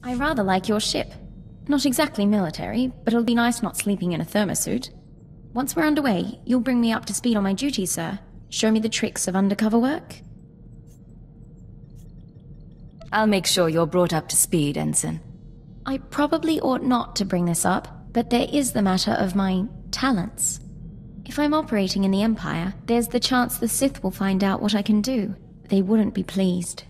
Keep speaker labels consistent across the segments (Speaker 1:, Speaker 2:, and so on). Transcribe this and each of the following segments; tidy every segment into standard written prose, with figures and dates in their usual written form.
Speaker 1: I rather like your ship. Not exactly military, but it'll be nice not sleeping in a thermosuit. Once we're underway, you'll bring me up to speed on my duties, sir. Show me the tricks of undercover work.
Speaker 2: I'll make sure you're brought up to speed, Ensign.
Speaker 1: I probably ought not to bring this up, but there is the matter of my talents. If I'm operating in the Empire, there's the chance the Sith will find out what I can do. They wouldn't be pleased.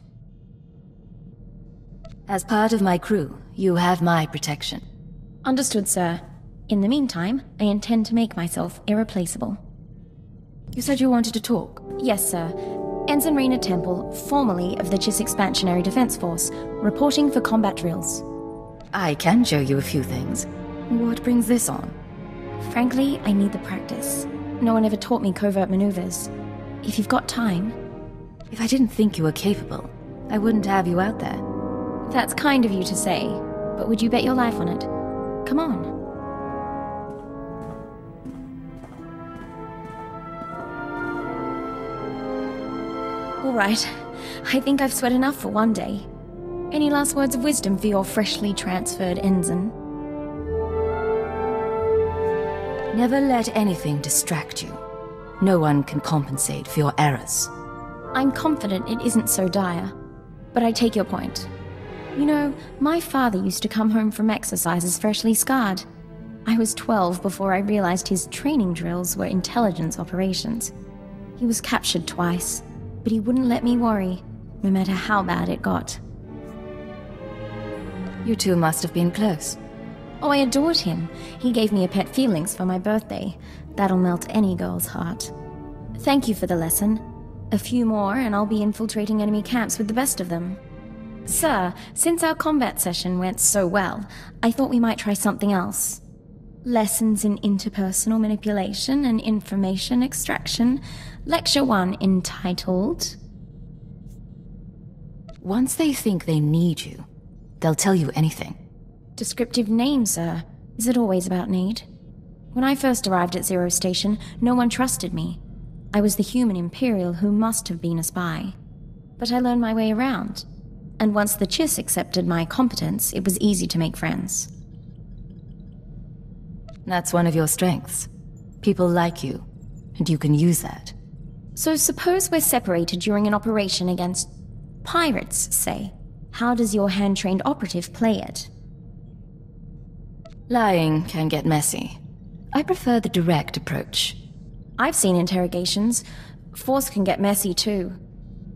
Speaker 2: As part of my crew, you have my protection.
Speaker 1: Understood, sir. In the meantime, I intend to make myself irreplaceable.
Speaker 2: You said you wanted to talk?
Speaker 1: Yes, sir. Ensign Raina Temple, formerly of the Chiss Expansionary Defense Force, reporting for combat drills.
Speaker 2: I can show you a few things. What brings this on?
Speaker 1: Frankly, I need the practice. No one ever taught me covert maneuvers. If you've got time...
Speaker 2: If I didn't think you were capable, I wouldn't have you out there.
Speaker 1: That's kind of you to say, but would you bet your life on it? Come on. All right. I think I've sweat enough for one day. Any last words of wisdom for your freshly transferred ensign?
Speaker 2: Never let anything distract you. No one can compensate for your errors.
Speaker 1: I'm confident it isn't so dire, but I take your point. You know, my father used to come home from exercises freshly scarred. I was 12 before I realized his training drills were intelligence operations. He was captured twice, but he wouldn't let me worry, no matter how bad it got.
Speaker 2: You two must have been close.
Speaker 1: Oh, I adored him. He gave me a pet feelings for my birthday. That'll melt any girl's heart. Thank you for the lesson. A few more and I'll be infiltrating enemy camps with the best of them. Sir, since our combat session went so well, I thought we might try something else. Lessons in interpersonal manipulation and information extraction. Lecture 1 entitled...
Speaker 2: Once they think they need you, they'll tell you anything.
Speaker 1: Descriptive name, sir. Is it always about need? When I first arrived at Zero Station, no one trusted me. I was the human Imperial who must have been a spy. But I learned my way around. And once the Chiss accepted my competence, it was easy to make friends.
Speaker 2: That's one of your strengths. People like you, and you can use that.
Speaker 1: So suppose we're separated during an operation against pirates, say. How does your hand-trained operative play it?
Speaker 2: Lying can get messy. I prefer the direct approach.
Speaker 1: I've seen interrogations. Force can get messy too.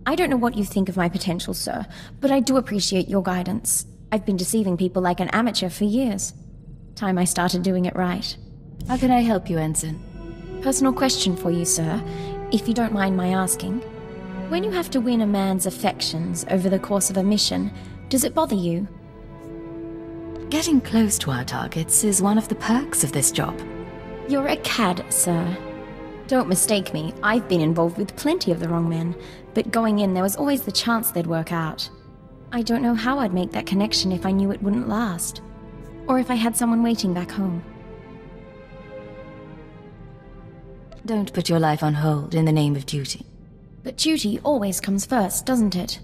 Speaker 1: I don't know what you think of my potential, sir, but I do appreciate your guidance. I've been deceiving people like an amateur for years. Time I started doing it right.
Speaker 2: How can I help you, Ensign?
Speaker 1: Personal question for you, sir, if you don't mind my asking. When you have to win a man's affections over the course of a mission, does it bother you?
Speaker 2: Getting close to our targets is one of the perks of this job.
Speaker 1: You're a cad, sir. Don't mistake me, I've been involved with plenty of the wrong men, but going in there was always the chance they'd work out. I don't know how I'd make that connection if I knew it wouldn't last. Or if I had someone waiting back home.
Speaker 2: Don't put your life on hold in the name of duty.
Speaker 1: But duty always comes first, doesn't it?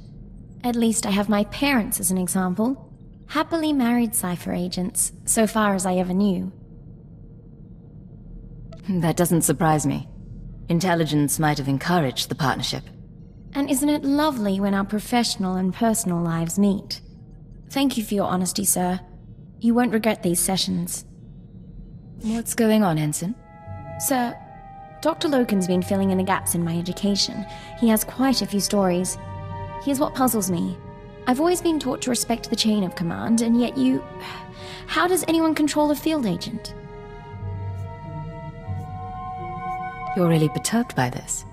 Speaker 1: At least I have my parents as an example. Happily married cipher agents, so far as I ever knew.
Speaker 2: That doesn't surprise me. Intelligence might have encouraged the partnership.
Speaker 1: And isn't it lovely when our professional and personal lives meet? Thank you for your honesty, sir. You won't regret these sessions.
Speaker 2: What's going on, Ensign?
Speaker 1: Sir, Dr. Loken's been filling in the gaps in my education. He has quite a few stories. Here's what puzzles me. I've always been taught to respect the chain of command, and yet you... How does anyone control a field agent?
Speaker 2: You're really perturbed by this.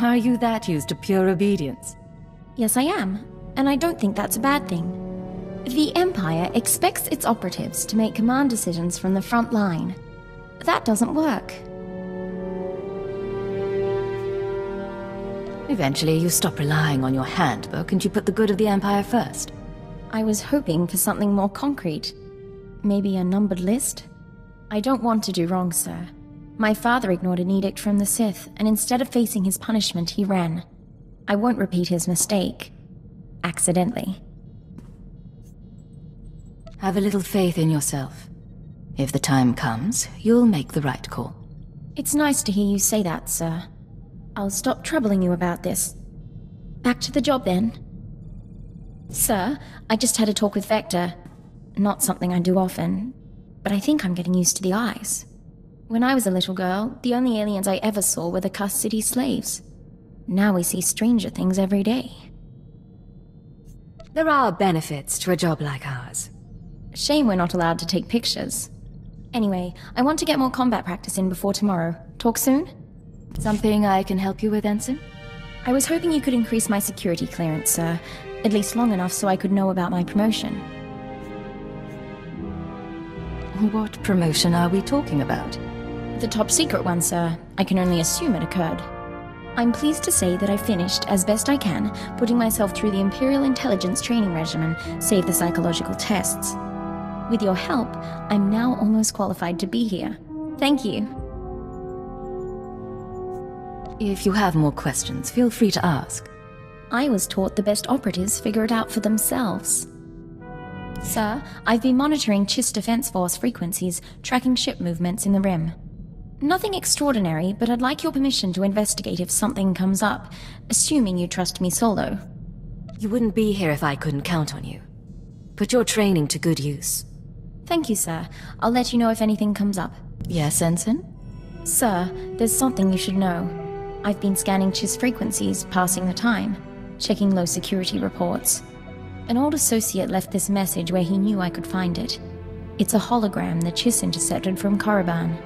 Speaker 2: Are you that used to pure obedience?
Speaker 1: Yes, I am. And I don't think that's a bad thing. The Empire expects its operatives to make command decisions from the front line. That doesn't work.
Speaker 2: Eventually, you stop relying on your handbook and you put the good of the Empire first.
Speaker 1: I was hoping for something more concrete. Maybe a numbered list? I don't want to do wrong, sir. My father ignored an edict from the Sith, and instead of facing his punishment, he ran. I won't repeat his mistake. Accidentally.
Speaker 2: Have a little faith in yourself. If the time comes, you'll make the right call.
Speaker 1: It's nice to hear you say that, sir. I'll stop troubling you about this. Back to the job, then. Sir, I just had a talk with Vector. Not something I do often, but I think I'm getting used to the eyes. When I was a little girl, the only aliens I ever saw were the cussed city slaves. Now we see stranger things every day.
Speaker 2: There are benefits to a job like ours.
Speaker 1: Shame we're not allowed to take pictures. Anyway, I want to get more combat practice in before tomorrow. Talk soon?
Speaker 2: Something I can help you with, Ensign?
Speaker 1: I was hoping you could increase my security clearance, sir. At least long enough so I could know about my promotion.
Speaker 2: What promotion are we talking about?
Speaker 1: The top secret one, sir. I can only assume it occurred. I'm pleased to say that I finished, as best I can, putting myself through the Imperial Intelligence Training Regimen, save the psychological tests. With your help, I'm now almost qualified to be here. Thank you.
Speaker 2: If you have more questions, feel free to ask.
Speaker 1: I was taught the best operatives figure it out for themselves. Sir, I've been monitoring Chiss Defense Force frequencies, tracking ship movements in the Rim. Nothing extraordinary, but I'd like your permission to investigate if something comes up, assuming you trust me solo.
Speaker 2: You wouldn't be here if I couldn't count on you. Put your training to good use.
Speaker 1: Thank you, sir. I'll let you know if anything comes up.
Speaker 2: Yes, Ensign?
Speaker 1: Sir, there's something you should know. I've been scanning Chiss frequencies, passing the time, checking low security reports. An old associate left this message where he knew I could find it. It's a hologram that Chiss intercepted from Korriban.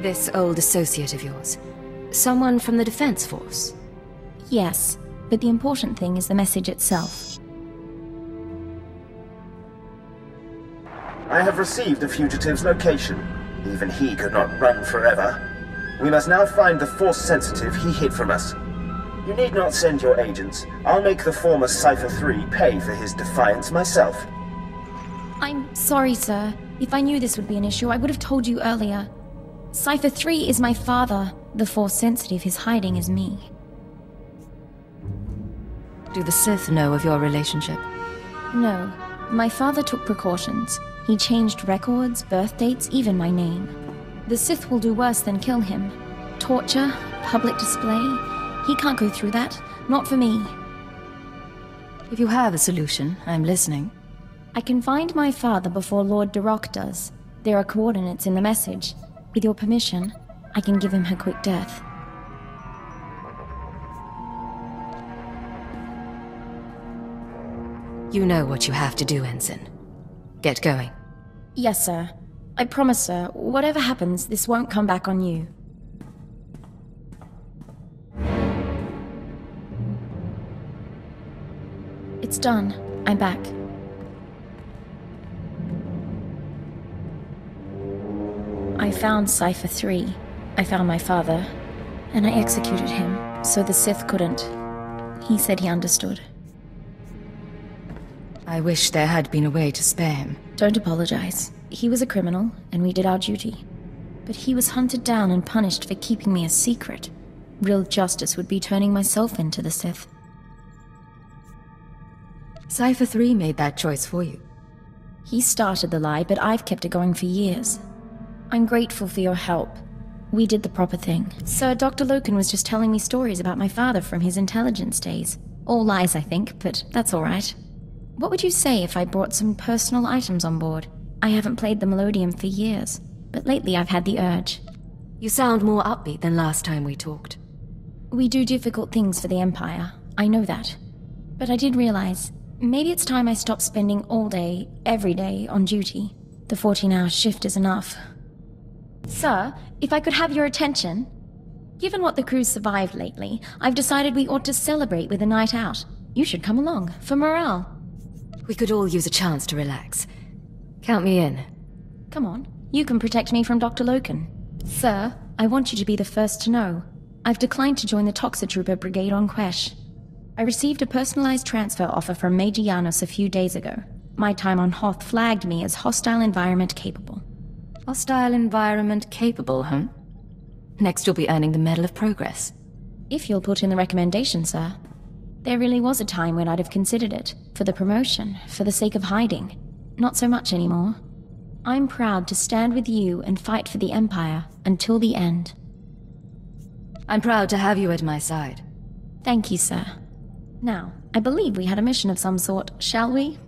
Speaker 2: This old associate of yours? Someone from the Defense Force?
Speaker 1: Yes, but the important thing is the message itself.
Speaker 3: I have received the fugitive's location. Even he could not run forever. We must now find the Force sensitive he hid from us. You need not send your agents. I'll make the former Cypher 3 pay for his defiance myself.
Speaker 1: I'm sorry, sir. If I knew this would be an issue, I would have told you earlier. Cypher 3 is my father. The Force sensitive he's hiding is me.
Speaker 2: Do the Sith know of your relationship?
Speaker 1: No. My father took precautions. He changed records, birth dates, even my name. The Sith will do worse than kill him. Torture, public display. He can't go through that. Not for me.
Speaker 2: If you have a solution, I'm listening.
Speaker 1: I can find my father before Lord Darok does. There are coordinates in the message. With your permission, I can give him her quick death.
Speaker 2: You know what you have to do, Ensign. Get going.
Speaker 1: Yes, sir. I promise, sir, whatever happens, this won't come back on you. It's done. I'm back. I found Cypher 3. I found my father. And I executed him, so the Sith couldn't. He said he understood.
Speaker 2: I wish there had been a way to spare him.
Speaker 1: Don't apologize. He was a criminal, and we did our duty. But he was hunted down and punished for keeping me a secret. Real justice would be turning myself into the Sith.
Speaker 2: Cypher 3 made that choice for you.
Speaker 1: He started the lie, but I've kept it going for years. I'm grateful for your help. We did the proper thing. Sir, Dr. Loken was just telling me stories about my father from his intelligence days. All lies, I think, but that's all right. What would you say if I brought some personal items on board? I haven't played the Melodium for years, but lately I've had the urge.
Speaker 2: You sound more upbeat than last time we talked.
Speaker 1: We do difficult things for the Empire, I know that. But I did realize, maybe it's time I stopped spending all day, every day, on duty. The 14-hour shift is enough. Sir, if I could have your attention. Given what the crew's survived lately, I've decided we ought to celebrate with a night out. You should come along, for morale.
Speaker 2: We could all use a chance to relax. Count me in.
Speaker 1: Come on, you can protect me from Dr. Loken. Sir, I want you to be the first to know. I've declined to join the Toxitrooper Brigade on Quesh. I received a personalized transfer offer from Major Janos a few days ago. My time on Hoth flagged me as hostile environment capable.
Speaker 2: Hostile environment capable, huh? Next you'll be earning the Medal of Progress.
Speaker 1: If you'll put in the recommendation, sir. There really was a time when I'd have considered it. For the promotion, for the sake of hiding. not so much anymore. I'm proud to stand with you and fight for the Empire until the end.
Speaker 2: I'm proud to have you at my side.
Speaker 1: Thank you, sir. Now, I believe we had a mission of some sort, shall we?